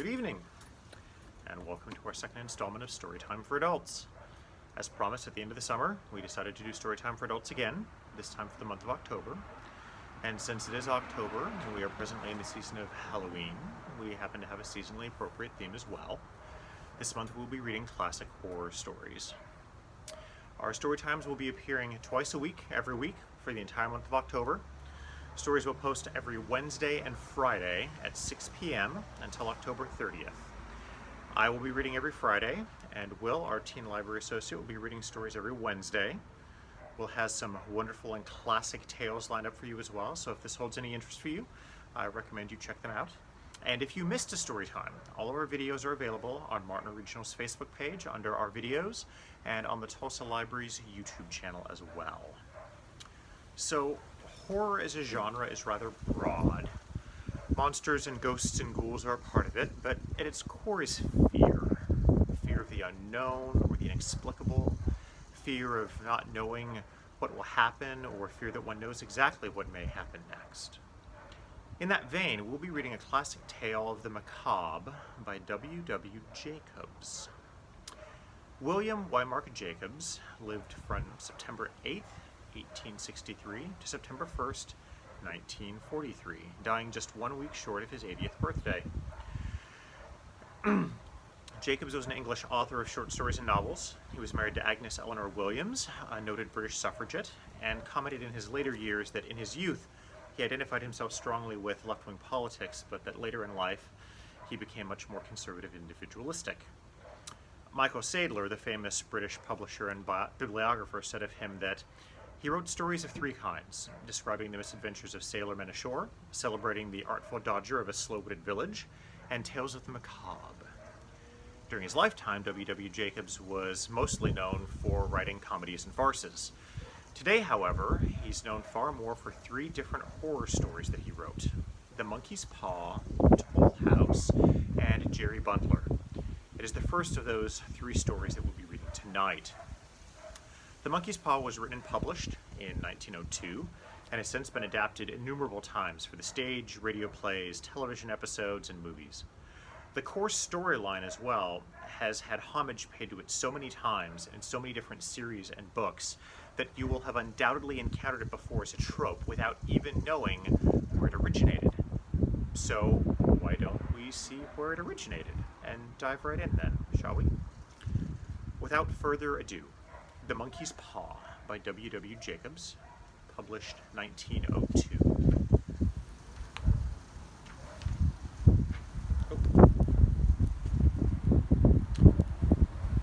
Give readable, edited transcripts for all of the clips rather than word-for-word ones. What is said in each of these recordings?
Good evening, and welcome to our second installment of Storytime for Adults. As promised, at the end of the summer, we decided to do Storytime for Adults again, this time for the month of October. And since it is October, and we are presently in the season of Halloween, we happen to have a seasonally appropriate theme as well. This month we'll be reading classic horror stories. Our Storytimes will be appearing twice a week, every week, for the entire month of October. Stories will post every Wednesday and Friday at 6 p.m. until October 30th. I will be reading every Friday, and Will, our teen library associate, will be reading stories every Wednesday. Will has some wonderful and classic tales lined up for you as well, so if this holds any interest for you, I recommend you check them out. And if you missed a story time, all of our videos are available on Martin Regional's Facebook page under our videos, and on the Tulsa Library's YouTube channel as well. So, horror as a genre is rather broad. Monsters and ghosts and ghouls are a part of it, but at its core is fear. Fear of the unknown or the inexplicable, fear of not knowing what will happen, or fear that one knows exactly what may happen next. In that vein, we'll be reading a classic tale of the macabre by W.W. Jacobs. William Wymark Jacobs lived from September 8th, 1863 to September 1st, 1943, dying just 1 week short of his 80th birthday. Jacobs was an English author of short stories and novels. He was married to Agnes Eleanor Williams, a noted British suffragette, and commented in his later years that in his youth he identified himself strongly with left-wing politics, but that later in life he became much more conservative and individualistic. Michael Sadler, the famous British publisher and bibliographer, said of him that he wrote stories of three kinds, describing the misadventures of sailormen ashore, celebrating the artful dodger of a slow-witted village, and tales of the macabre. During his lifetime, W.W. Jacobs was mostly known for writing comedies and farces. Today, however, he's known far more for three different horror stories that he wrote: The Monkey's Paw, Toll House, and Jerry Butler. It is the first of those three stories that we'll be reading tonight. The Monkey's Paw was written and published in 1902 and has since been adapted innumerable times for the stage, radio plays, television episodes, and movies. The core storyline as well has had homage paid to it so many times in so many different series and books that you will have undoubtedly encountered it before as a trope without even knowing where it originated. So why don't we see where it originated and dive right in then, shall we? Without further ado, The Monkey's Paw by W.W. Jacobs, published 1902.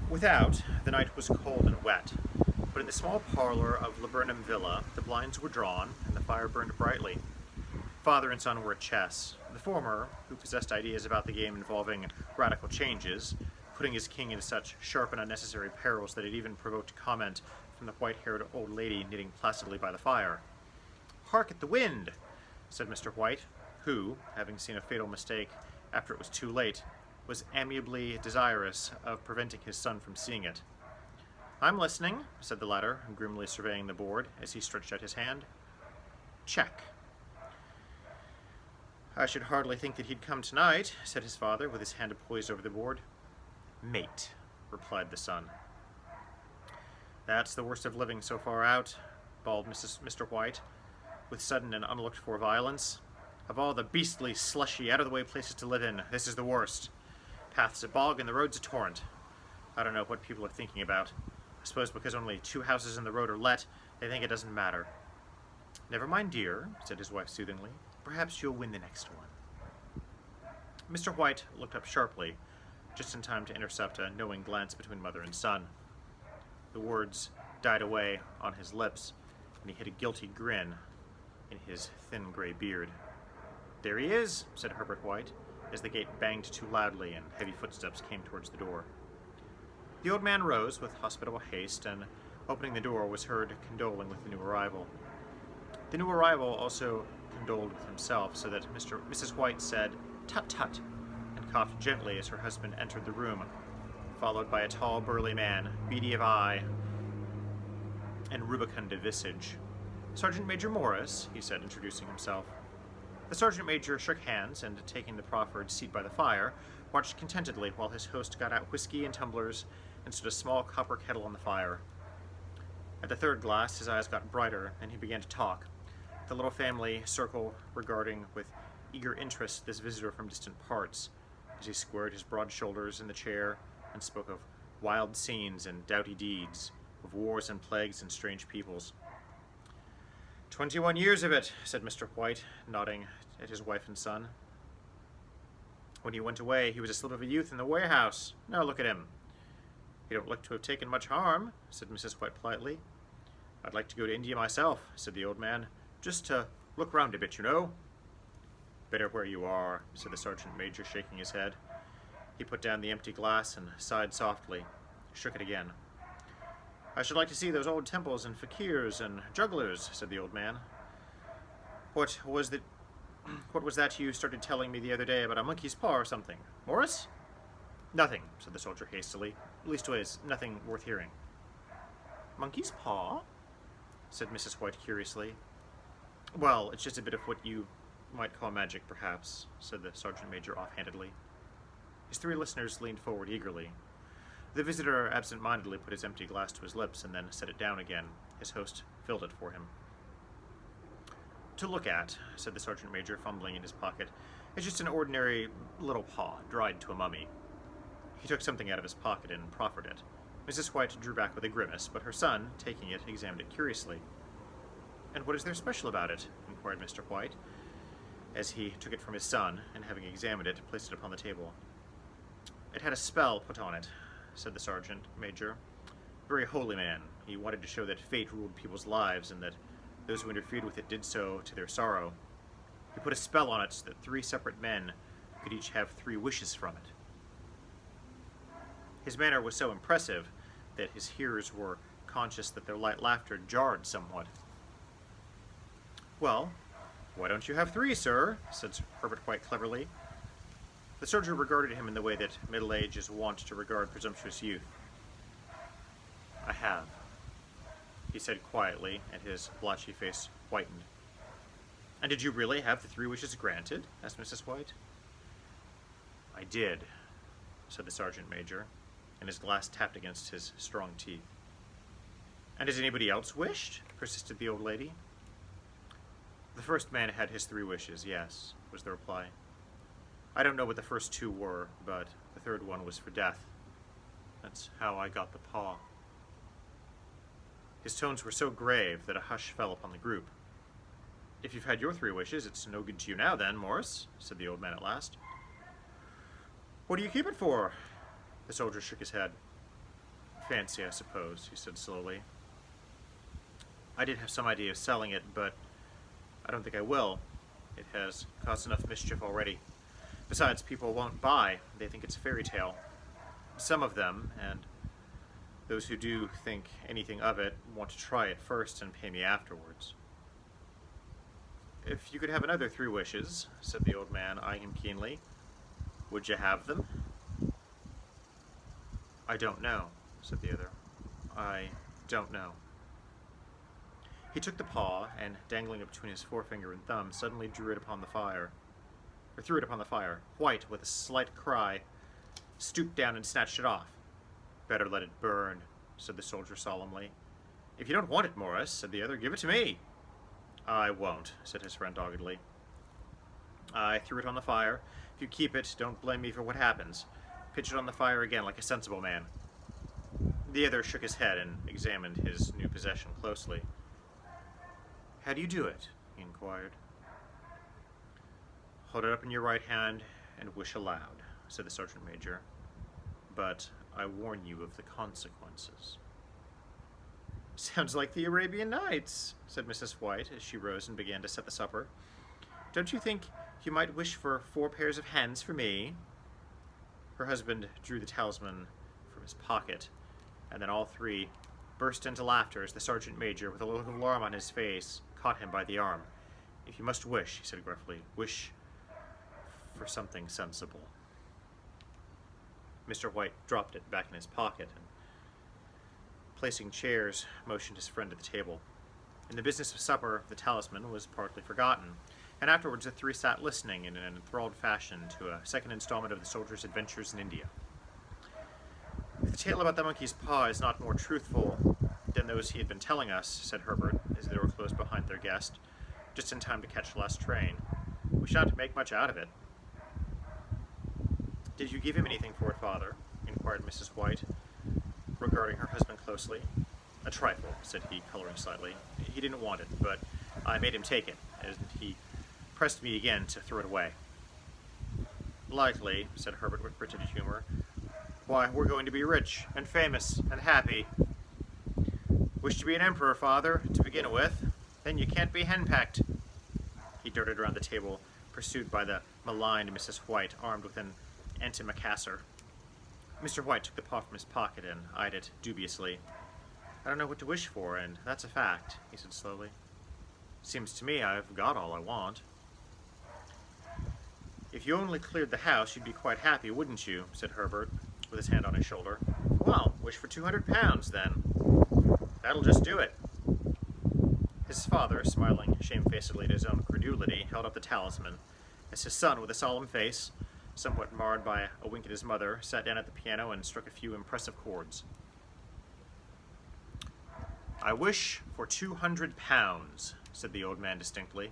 Without, the night was cold and wet, but in the small parlor of Laburnum Villa, the blinds were drawn and the fire burned brightly. Father and son were at chess. The former, who possessed ideas about the game involving radical changes, putting his king into such sharp and unnecessary perils that it even provoked comment from the white-haired old lady knitting placidly by the fire. "Hark at the wind," said Mr. White, who, having seen a fatal mistake after it was too late, was amiably desirous of preventing his son from seeing it. "I'm listening," said the latter, grimly surveying the board as he stretched out his hand. "Check." "I should hardly think that he'd come tonight," said his father, with his hand poised over the board. "Mate," replied the son. "That's the worst of living so far out," bawled Mr. White, with sudden and unlooked-for violence. "Of all the beastly, slushy, out-of-the-way places to live in, this is the worst. Path's a bog and the road's a torrent. I don't know what people are thinking about. I suppose because only 2 houses in the road are let, they think it doesn't matter." "Never mind, dear," said his wife soothingly. "Perhaps you'll win the next one." Mr. White looked up sharply, just in time to intercept a knowing glance between mother and son. The words died away on his lips, and he hid a guilty grin in his thin gray beard. "There he is," said Herbert White, as the gate banged too loudly and heavy footsteps came towards the door. The old man rose with hospitable haste, and, opening the door, was heard condoling with the new arrival. The new arrival also condoled with himself, so that Mrs. White said, "Tut, tut," and coughed gently as her husband entered the room, followed by a tall, burly man, beady of eye and rubicund of visage. "Sergeant Major Morris," he said, introducing himself. The sergeant major shook hands, and taking the proffered seat by the fire, watched contentedly while his host got out whiskey and tumblers and stood a small copper kettle on the fire. At the third glass, his eyes got brighter, and he began to talk, the little family circle regarding with eager interest this visitor from distant parts, as he squared his broad shoulders in the chair and spoke of wild scenes and doughty deeds, of wars and plagues and strange peoples. 21 years of it, said Mr. White, nodding at his wife and son. When he went away, he was a slip of a youth in the warehouse. Now look at him. He don't look to have taken much harm, said Mrs. White politely. I'd like to go to India myself, said the old man, just to look round a bit, you know. Better where you are, said the sergeant major, shaking his head. He put down the empty glass and sighed softly, shook it again. I should like to see those old temples and fakirs and jugglers, said the old man. What was that you started telling me the other day about a monkey's paw or something? Morris? Nothing, said the soldier hastily. Leastways, nothing worth hearing. Monkey's paw? Said Mrs. White curiously. Well, it's just a bit of what you might call magic, perhaps, said the sergeant major offhandedly. His three listeners leaned forward eagerly. The visitor absent-mindedly put his empty glass to his lips and then set it down again. His host filled it for him. To look at, said the sergeant major, fumbling in his pocket, is just an ordinary little paw, dried to a mummy. He took something out of his pocket and proffered it. Mrs. White drew back with a grimace, but her son, taking it, examined it curiously. And what is there special about it? Inquired Mr. White, as he took it from his son, and having examined it, placed it upon the table. It had a spell put on it, said the sergeant major. A very holy man. He wanted to show that fate ruled people's lives, and that those who interfered with it did so to their sorrow. He put a spell on it so that 3 separate men could each have 3 wishes from it. His manner was so impressive that his hearers were conscious that their light laughter jarred somewhat. Well, why don't you have 3, sir? Said Herbert White cleverly. The soldier regarded him in the way that middle age is wont to regard presumptuous youth. I have, he said quietly, and his blotchy face whitened. And did you really have the 3 wishes granted? Asked Mrs. White. I did, said the sergeant major, and his glass tapped against his strong teeth. And has anybody else wished? Persisted the old lady. The first man had his 3 wishes, yes, was the reply. I don't know what the first 2 were, but the third one was for death. That's how I got the paw. His tones were so grave that a hush fell upon the group. If you've had your 3 wishes, it's no good to you now, then, Morris, said the old man at last. What do you keep it for? The soldier shook his head. Fancy, I suppose, he said slowly. I did have some idea of selling it, but I don't think I will. It has caused enough mischief already. Besides, people won't buy. They think it's a fairy tale. Some of them, and those who do think anything of it, want to try it first and pay me afterwards. If you could have another 3 wishes, said the old man, eyeing him keenly, would you have them? I don't know, said the other. I don't know. He took the paw, and dangling it between his forefinger and thumb, suddenly threw it upon the fire. White, with a slight cry, stooped down and snatched it off. Better let it burn, said the soldier solemnly. If you don't want it, Morris, said the other, give it to me. I won't, said his friend doggedly. I threw it on the fire. If you keep it, don't blame me for what happens. Pitch it on the fire again like a sensible man. The other shook his head and examined his new possession closely. How do you do it? He inquired. Hold it up in your right hand and wish aloud, said the sergeant major. But I warn you of the consequences. Sounds like the Arabian Nights, said Mrs. White as she rose and began to set the supper. Don't you think you might wish for 4 pairs of hands for me? Her husband drew the talisman from his pocket, and then all 3 burst into laughter as the sergeant major, with a look of alarm on his face, caught him by the arm. If you must wish, he said gruffly, wish for something sensible. Mr. White dropped it back in his pocket and, placing chairs, motioned his friend to the table. In the business of supper, the talisman was partly forgotten, and afterwards the three sat listening in an enthralled fashion to a second installment of the soldier's adventures in India. "If the tale about the monkey's paw is not more truthful than those he had been telling us," said Herbert, as the door closed behind their guest, just in time to catch the last train, "we shan't make much out of it." "Did you give him anything for it, father?" inquired Mrs. White, regarding her husband closely. "A trifle," said he, coloring slightly. "He didn't want it, but I made him take it, and he pressed me again to throw it away." "Likely," said Herbert with pretended humor. "Why, we're going to be rich, and famous, and happy." "Wish to be an emperor, father, to begin with. Then you can't be henpecked." He darted around the table, pursued by the maligned Mrs. White, armed with an antimacassar. Mr. White took the paw from his pocket and eyed it dubiously. "I don't know what to wish for, and that's a fact," he said slowly. "Seems to me I've got all I want." "If you only cleared the house, you'd be quite happy, wouldn't you?" said Herbert, with his hand on his shoulder. "Well, wish for £200, then." "That'll just do it." His father, smiling shamefacedly at his own credulity, held up the talisman, as his son, with a solemn face, somewhat marred by a wink at his mother, sat down at the piano and struck a few impressive chords. "I wish for £200, said the old man distinctly.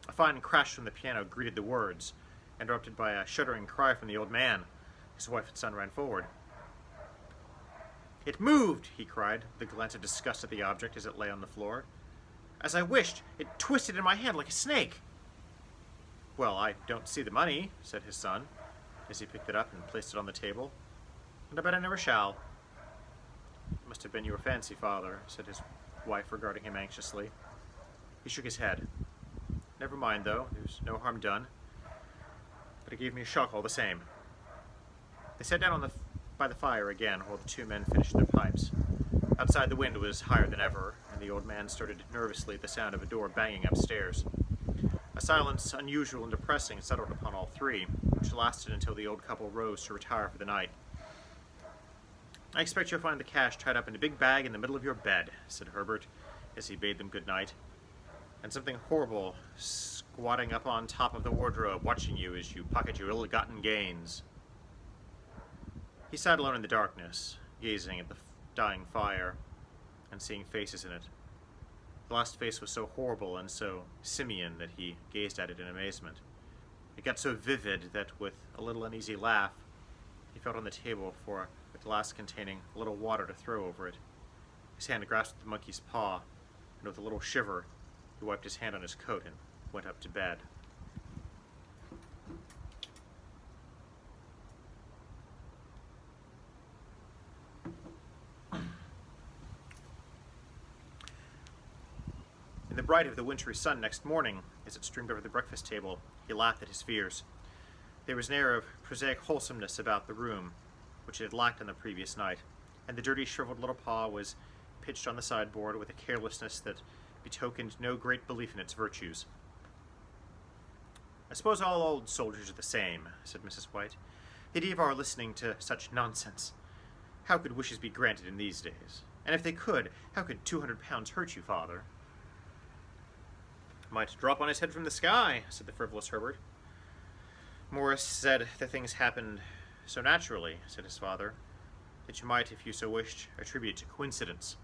A fine crash from the piano greeted the words, interrupted by a shuddering cry from the old man. His wife and son ran forward. "It moved!" he cried, with a glance of disgust at the object as it lay on the floor. "As I wished, it twisted in my hand like a snake." "Well, I don't see the money," said his son, as he picked it up and placed it on the table. "And I bet I never shall." "It must have been your fancy, father," said his wife, regarding him anxiously. He shook his head. "Never mind, though. There's no harm done. But it gave me a shock all the same." They sat down by the fire again while the two men finished their pipes. Outside, the wind was higher than ever, and the old man started nervously at the sound of a door banging upstairs. A silence unusual and depressing settled upon all three, which lasted until the old couple rose to retire for the night. "I expect you'll find the cash tied up in a big bag in the middle of your bed," said Herbert, as he bade them good night, "and something horrible squatting up on top of the wardrobe, watching you as you pocket your ill-gotten gains." He sat alone in the darkness, gazing at the dying fire, and seeing faces in it. The last face was so horrible and so simian that he gazed at it in amazement. It got so vivid that, with a little uneasy laugh, he felt on the table for a glass containing a little water to throw over it. His hand grasped the monkey's paw, and with a little shiver, he wiped his hand on his coat and went up to bed. In the bright of the wintry sun next morning, as it streamed over the breakfast table, he laughed at his fears. There was an air of prosaic wholesomeness about the room, which it had lacked on the previous night, and the dirty, shriveled little paw was pitched on the sideboard with a carelessness that betokened no great belief in its virtues. "I suppose all old soldiers are the same," said Mrs. White. "The idea of our listening to such nonsense. How could wishes be granted in these days? And if they could, how could £200 hurt you, father?" "Might drop on his head from the sky," said the frivolous Herbert. "Morris said the things happened so naturally," said his father, "that you might, if you so wished, attribute it to coincidence."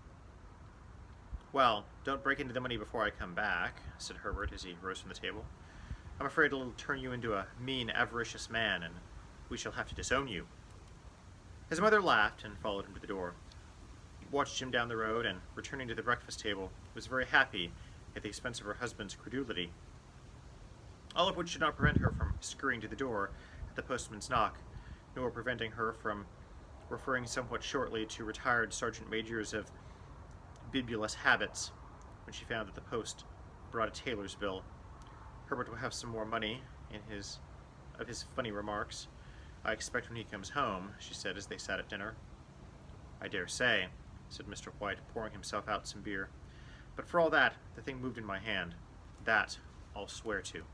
"Well, don't break into the money before I come back," said Herbert as he rose from the table. "I'm afraid it'll turn you into a mean, avaricious man, and we shall have to disown you." His mother laughed and followed him to the door. He watched him down the road, and, returning to the breakfast table, was very happy at the expense of her husband's credulity. All of which did not prevent her from scurrying to the door at the postman's knock, nor preventing her from referring somewhat shortly to retired sergeant majors of bibulous habits when she found that the post brought a tailor's bill. "Herbert will have some more money of his funny remarks, I expect, when he comes home," she said as they sat at dinner. "I dare say," said Mr. White, pouring himself out some beer. "But for all that, the thing moved in my hand. That I'll swear to."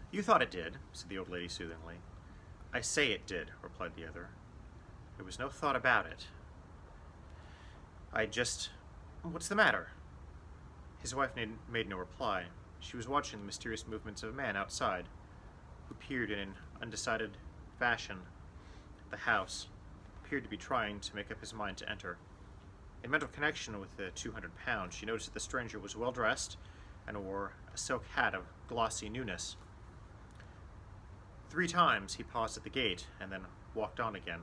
"You thought it did," said the old lady soothingly. "I say it did," replied the other. "There was no thought about it. What's the matter?" His wife made no reply. She was watching the mysterious movements of a man outside, who peered in an undecided fashion at the house, appeared to be trying to make up his mind to enter. In mental connection with the 200 pounds, she noticed that the stranger was well dressed and wore a silk hat of glossy newness. 3 times he paused at the gate and then walked on again.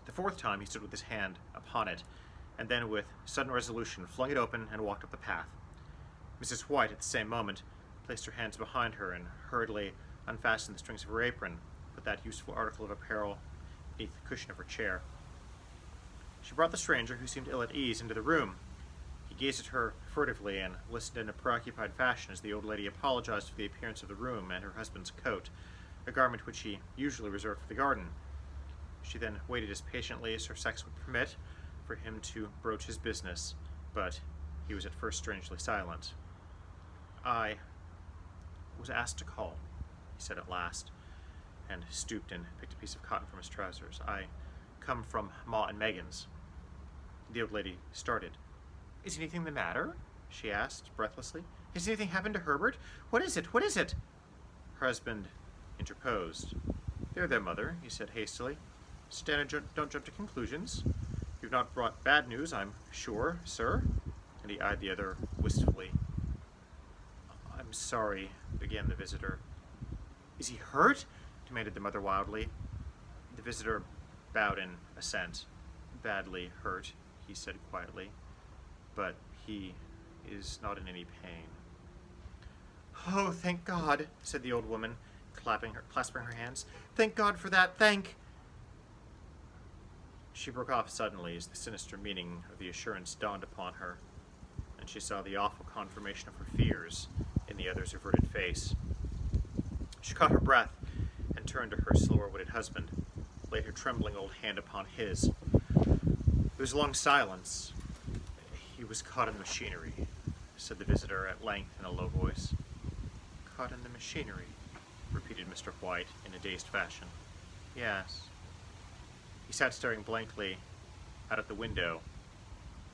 The 4th time he stood with his hand upon it, and then with sudden resolution flung it open and walked up the path. Mrs. White, at the same moment, placed her hands behind her and hurriedly unfastened the strings of her apron, put that useful article of apparel beneath the cushion of her chair. She brought the stranger, who seemed ill at ease, into the room. He gazed at her furtively and listened in a preoccupied fashion as the old lady apologized for the appearance of the room and her husband's coat, a garment which he usually reserved for the garden. She then waited as patiently as her sex would permit for him to broach his business, but he was at first strangely silent. "I was asked to call," he said at last, and stooped and picked a piece of cotton from his trousers. "I come from Ma and Megan's." The old lady started. "Is anything the matter?" she asked, breathlessly. "Has anything happened to Herbert? What is it? What is it?" Her husband interposed. There, mother," he said hastily. "Sit down and don't jump to conclusions. You've not brought bad news, I'm sure, sir?" And he eyed the other wistfully. "I'm sorry," began the visitor. "Is he hurt?" demanded the mother wildly. The visitor bowed in assent. "Badly hurt," he said quietly, "but he is not in any pain." "Oh, thank God," said the old woman, clasping her hands. "Thank God for that, thank—" She broke off suddenly as the sinister meaning of the assurance dawned upon her, and she saw the awful confirmation of her fears in the other's averted face. She caught her breath and turned to her slower-witted husband, laid her trembling old hand upon his. There was a long silence. "He was caught in the machinery," said the visitor at length in a low voice. "Caught in the machinery," repeated Mr. White in a dazed fashion. "Yes." He sat staring blankly out at the window,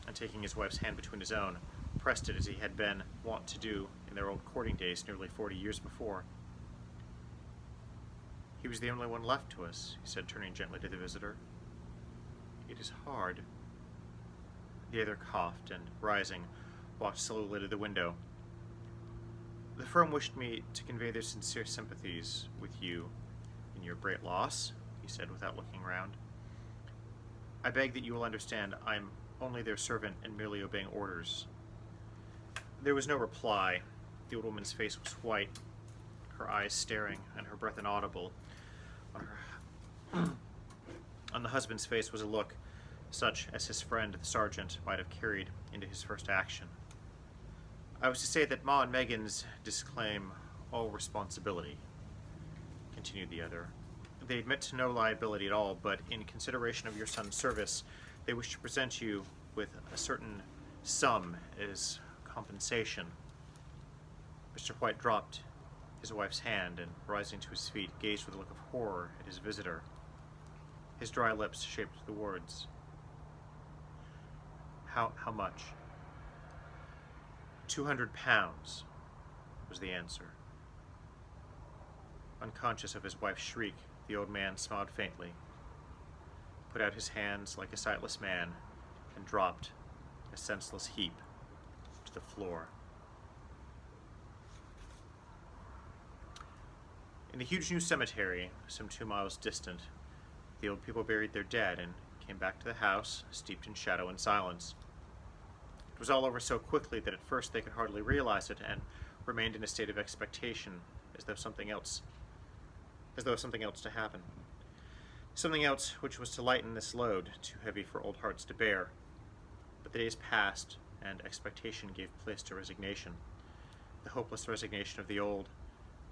and taking his wife's hand between his own, pressed it as he had been wont to do in their old courting days nearly 40 years before. "He was the only one left to us," he said, turning gently to the visitor. "It is hard." The other coughed and, rising, walked slowly to the window. "The firm wished me to convey their sincere sympathies with you in your great loss," he said without looking round. "I beg that you will understand I am only their servant and merely obeying orders." There was no reply. The old woman's face was white, her eyes staring, and her breath inaudible. On the husband's face was a look such as his friend the sergeant might have carried into his first action. "I was to say that Ma and Megan's disclaim all responsibility," continued the other. "They admit to no liability at all, but in consideration of your son's service, they wish to present you with a certain sum as compensation." Mr. White dropped his wife's hand and, rising to his feet, gazed with a look of horror at his visitor. His dry lips shaped the words. How much?" £200, was the answer. Unconscious of his wife's shriek, the old man smiled faintly, put out his hands like a sightless man, and dropped, a senseless heap, to the floor. In the huge new cemetery, some 2 miles distant, the old people buried their dead and came back to the house, steeped in shadow and silence. It was all over so quickly that at first they could hardly realize it, and remained in a state of expectation, as though something else to happen. Something else which was to lighten this load, too heavy for old hearts to bear. But the days passed, and expectation gave place to resignation. The hopeless resignation of the old,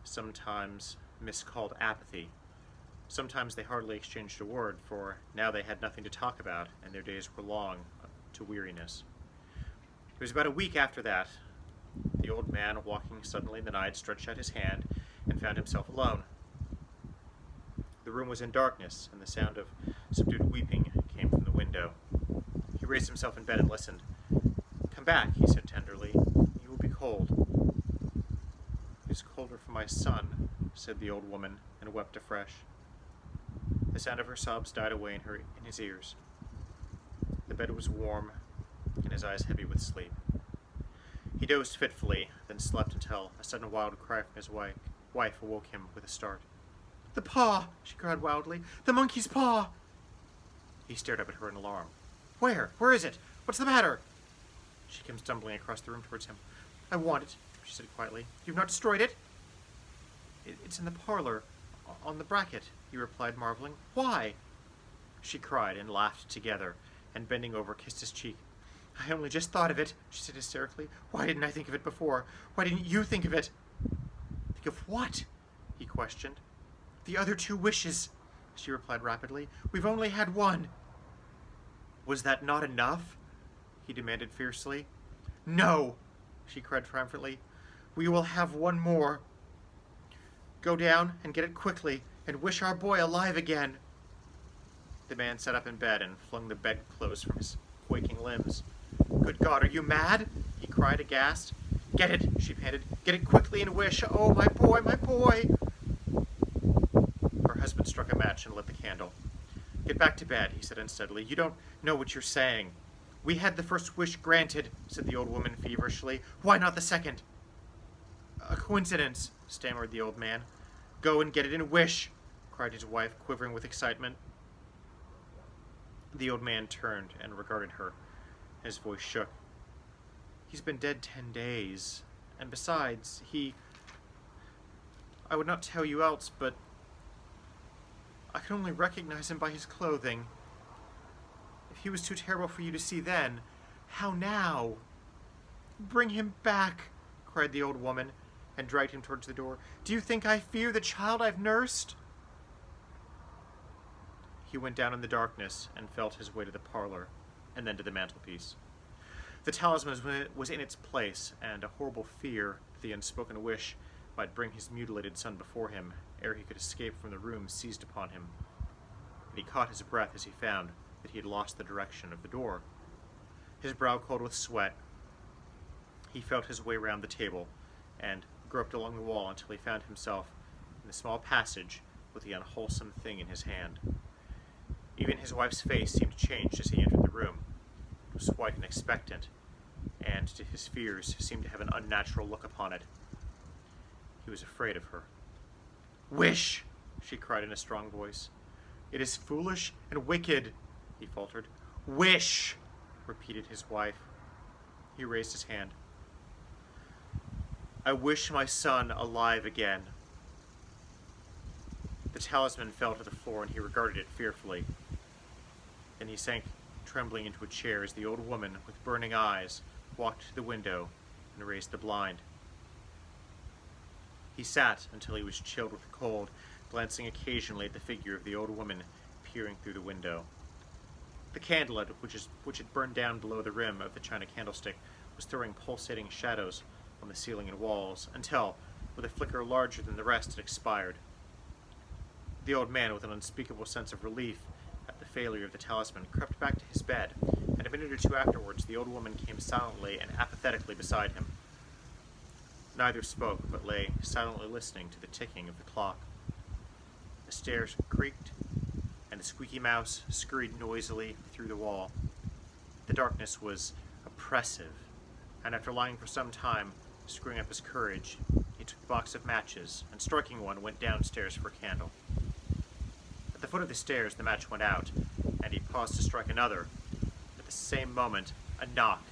sometimes miscalled apathy. Sometimes they hardly exchanged a word, for now they had nothing to talk about, and their days were long to weariness. It was about a week after that. The old man, walking suddenly in the night, stretched out his hand and found himself alone. The room was in darkness, and the sound of subdued weeping came from the window. He raised himself in bed and listened. "Come back," he said tenderly. for my son," said the old woman, and wept afresh. The sound of her sobs died away in his ears. The bed was warm, and his eyes heavy with sleep. He dozed fitfully, then slept until a sudden wild cry from his wife awoke him with a start. "The paw!" she cried wildly. "The monkey's paw!" He stared up at her in alarm. "Where? Where is it? What's the matter?" She came stumbling across the room towards him. "I want it," she said quietly. "You've not destroyed it?" It's in the parlor, on the bracket," he replied, marveling. "Why?" She cried and laughed together, and bending over, kissed his cheek. "I only just thought of it," she said hysterically. "Why didn't I think of it before? Why didn't you think of it?" "Think of what?" he questioned. "The other 2 wishes," she replied rapidly. "We've only had one." "Was that not enough?" he demanded fiercely. "No," she cried triumphantly. "We will have one more. Go down and get it quickly, and wish our boy alive again." The man sat up in bed and flung the bedclothes from his quaking limbs. "Good God, are you mad?" he cried, aghast. "Get it," she panted. "Get it quickly and wish. Oh, my boy, my boy!" Her husband struck a match and lit the candle. "Get back to bed," he said unsteadily. "You don't know what you're saying." "We had the first wish granted," said the old woman feverishly. "Why not the second?" "A coincidence," stammered the old man. "Go and get it and wish," cried his wife, quivering with excitement. The old man turned and regarded her. His voice shook. "He's been dead 10 days. And besides, I would not tell you else, but I could only recognize him by his clothing. If he was too terrible for you to see then, how now?" "Bring him back," cried the old woman, and dragged him towards the door. "Do you think I fear the child I've nursed?" He went down in the darkness and felt his way to the parlor, and then to the mantelpiece. The talisman was in its place, and a horrible fear that the unspoken wish might bring his mutilated son before him ere he could escape from the room seized upon him. And he caught his breath as he found that he had lost the direction of the door. His brow cold with sweat, he felt his way round the table, and groped along the wall until he found himself in the small passage with the unwholesome thing in his hand. Even his wife's face seemed changed as he entered the room. It was white and expectant, and to his fears seemed to have an unnatural look upon it. He was afraid of her. "Wish!" she cried in a strong voice. "It is foolish and wicked," he faltered. "Wish!" repeated his wife. He raised his hand. "I wish my son alive again." The talisman fell to the floor, and he regarded it fearfully. Then he sank trembling into a chair as the old woman, with burning eyes, walked to the window and raised the blind. He sat until he was chilled with the cold, glancing occasionally at the figure of the old woman peering through the window. The candle, which had burned down below the rim of the china candlestick, was throwing pulsating shadows on the ceiling and walls, until, with a flicker larger than the rest, it expired. The old man, with an unspeakable sense of relief at the failure of the talisman, crept back to his bed, and a minute or 2 afterwards the old woman came silently and apathetically beside him. Neither spoke, but lay silently listening to the ticking of the clock. The stairs creaked, and the squeaky mouse scurried noisily through the wall. The darkness was oppressive, and after lying for some time, screwing up his courage, he took the box of matches, and striking one, went downstairs for a candle. At the foot of the stairs, the match went out, and he paused to strike another. At the same moment, a knock,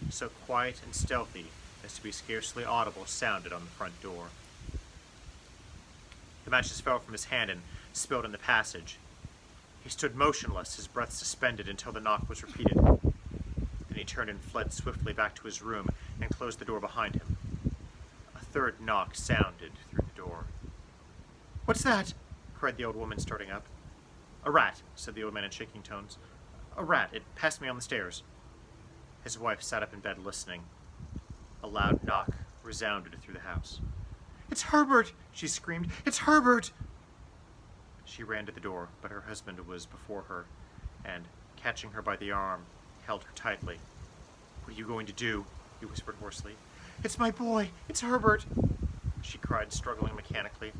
so quiet and stealthy as to be scarcely audible, sounded on the front door. The matches fell from his hand and spilled in the passage. He stood motionless, his breath suspended, until the knock was repeated. Then he turned and fled swiftly back to his room and closed the door behind him. A third knock sounded through the door. "What's that?" cried the old woman, starting up. "A rat," said the old man in shaking tones. "A rat. It passed me on the stairs." His wife sat up in bed listening. A loud knock resounded through the house. "It's Herbert!" she screamed. "It's Herbert!" She ran to the door, but her husband was before her, and, catching her by the arm, held her tightly. "What are you going to do?" he whispered hoarsely. "It's my boy! It's Herbert!" she cried, struggling mechanically.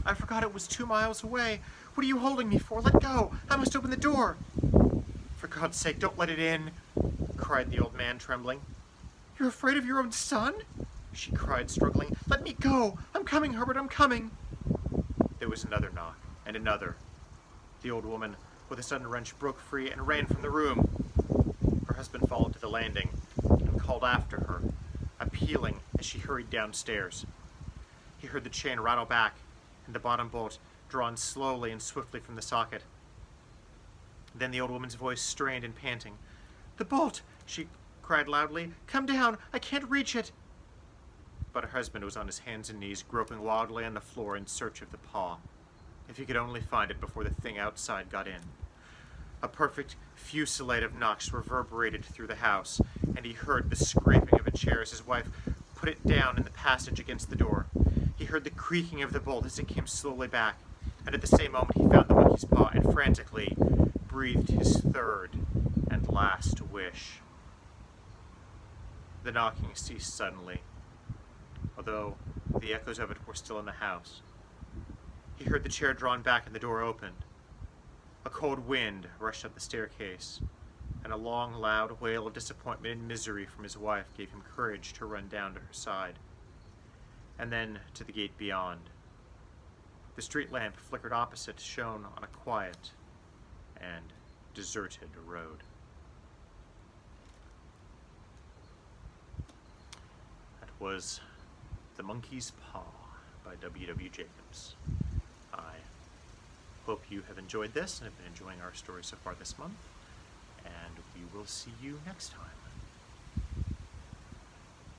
I forgot it was 2 miles away. What are you holding me for? Let go! I must open the door! For God's sake, don't let it in, cried the old man, trembling. You're afraid of your own son? She cried, struggling. Let me go! I'm coming, Herbert, I'm coming! There was another knock, and another. The old woman, with a sudden wrench, broke free and ran from the room. Her husband followed to the landing and called after her, appealing as she hurried downstairs. He heard the chain rattle back and the bottom bolt drawn slowly and swiftly from the socket. Then the old woman's voice strained and panting. The bolt! She cried loudly. Come down! I can't reach it! But her husband was on his hands and knees, groping wildly on the floor in search of the paw. If he could only find it before the thing outside got in. A perfect fusillade of knocks reverberated through the house, and he heard the scraping of a chair as his wife put it down in the passage against the door. He heard the creaking of the bolt as it came slowly back, and at the same moment he found the monkey's paw and frantically breathed his third and last wish. The knocking ceased suddenly, although the echoes of it were still in the house. He heard the chair drawn back and the door opened. A cold wind rushed up the staircase, and a long, loud wail of disappointment and misery from his wife gave him courage to run down to her side, and then to the gate beyond. The street lamp flickered opposite shone on a quiet and deserted road. That was The Monkey's Paw by W.W. Jacobs. I hope you have enjoyed this and have been enjoying our story so far this month, and we will see you next time.